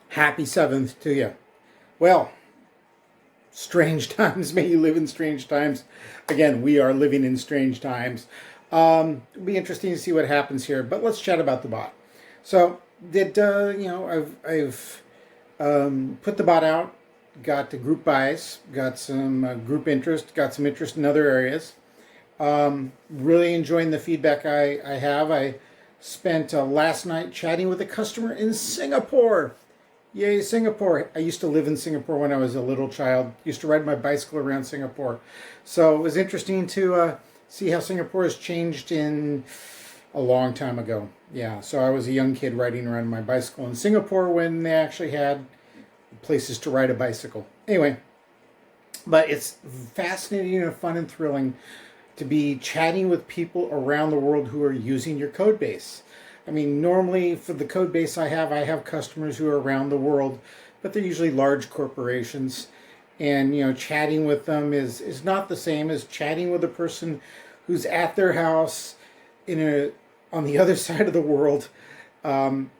Happy 7th to you. Well, strange times. May you live in strange times. Again, we are living in strange times. It'll be interesting to see what happens here, but let's chat about the bot. So, I've put the bot out, got the group buys, got some group interest, got some interest in other areas. Really enjoying the feedback I have. I spent last night chatting with a customer in Singapore. Yay, Singapore. I used to live in Singapore when I was a little child. Used to ride my bicycle around Singapore. So it was interesting to see how Singapore has changed in a long time ago. Yeah, so I was a young kid riding around my bicycle in Singapore when they actually had places to ride a bicycle. Anyway, but it's fascinating and fun and thrilling to be chatting with people around the world who are using your code base. I mean, normally for the code base I have customers who are around the world, but they're usually large corporations. And, chatting with them is not the same as chatting with a person who's at their house on the other side of the world,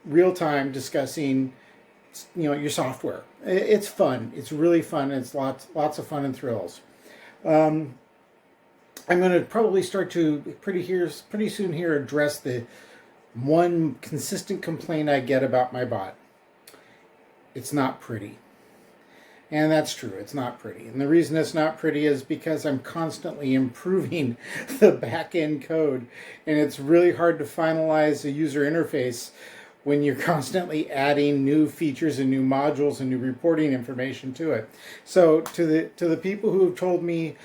real time discussing, your software. It's fun. It's really fun. It's lots of fun and thrills. I'm going to probably start to pretty soon here address the one consistent complaint I get about my bot. It's not pretty. And that's true. It's not pretty. And the reason it's not pretty is because I'm constantly improving the back-end code. And it's really hard to finalize a user interface when you're constantly adding new features and new modules and new reporting information to it. So to the people who have told me,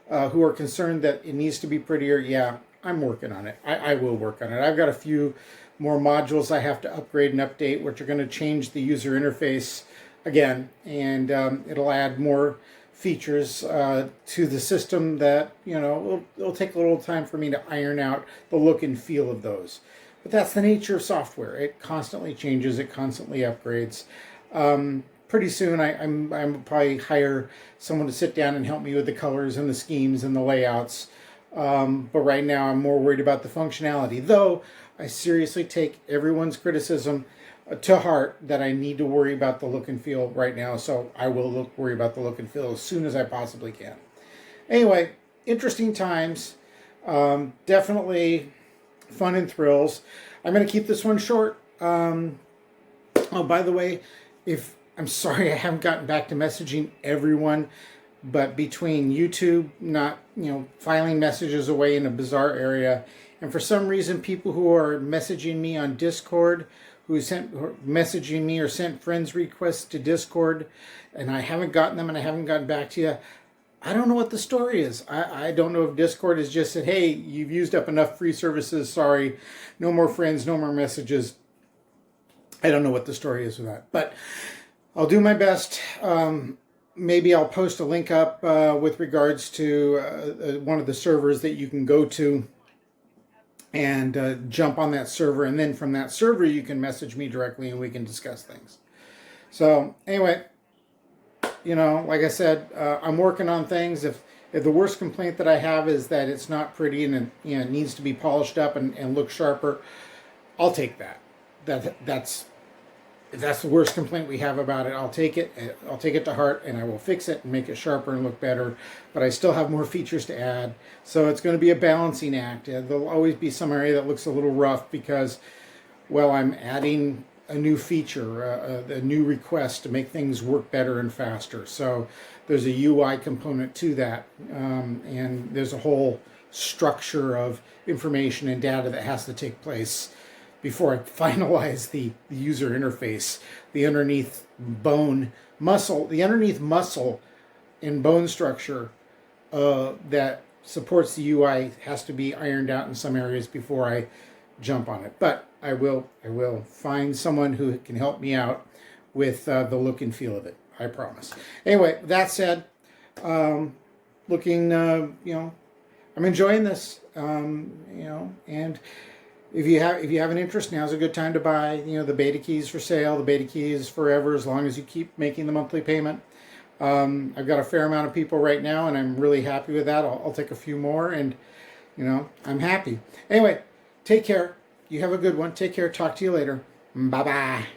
who are concerned that it needs to be prettier, yeah, I'm working on it. I will work on it. I've got a few more modules I have to upgrade and update, which are going to change the user interface again, and it'll add more features to the system that, it'll take a little time for me to iron out the look and feel of those. But that's the nature of software. It constantly changes. It constantly upgrades. Pretty soon, I'm probably hire someone to sit down and help me with the colors and the schemes and the layouts. But right now, I'm more worried about the functionality. Though I seriously take everyone's criticism to heart that I need to worry about the look and feel right now. So I will worry about the look and feel as soon as I possibly can. Anyway, interesting times. Definitely fun and thrills. I'm going to keep this one short. Oh, by the way, I'm sorry I haven't gotten back to messaging everyone, but between YouTube not, filing messages away in a bizarre area, and for some reason people who are messaging me on Discord, messaging me or sent friends requests to Discord, and I haven't gotten them and I haven't gotten back to you. I don't know what the story is. I don't know if Discord has just said, hey, you've used up enough free services. Sorry, no more friends, no more messages. I don't know what the story is with that, but I'll do my best. Maybe I'll post a link up with regards to one of the servers that you can go to and jump on that server. And then from that server, you can message me directly and we can discuss things. So anyway, like I said, I'm working on things. If the worst complaint that I have is that it's not pretty and it needs to be polished up and look sharper, I'll take that. If that's the worst complaint we have about it, I'll take it. I'll take it to heart, and I will fix it and make it sharper and look better. But I still have more features to add, so it's going to be a balancing act. There'll always be some area that looks a little rough because, well, I'm adding a new feature, a new request to make things work better and faster. So there's a UI component to that, and there's a whole structure of information and data that has to take place before I finalize the user interface. The underneath muscle and bone structure that supports the UI has to be ironed out in some areas before I jump on it. But I will find someone who can help me out with the look and feel of it. I promise. Anyway, that said, I'm enjoying this, and if you have an interest, now's a good time to buy. The beta keys for sale. The beta key is forever as long as you keep making the monthly payment. I've got a fair amount of people right now, and I'm really happy with that. I'll take a few more, and I'm happy. Anyway, take care. You have a good one. Take care. Talk to you later. Bye bye.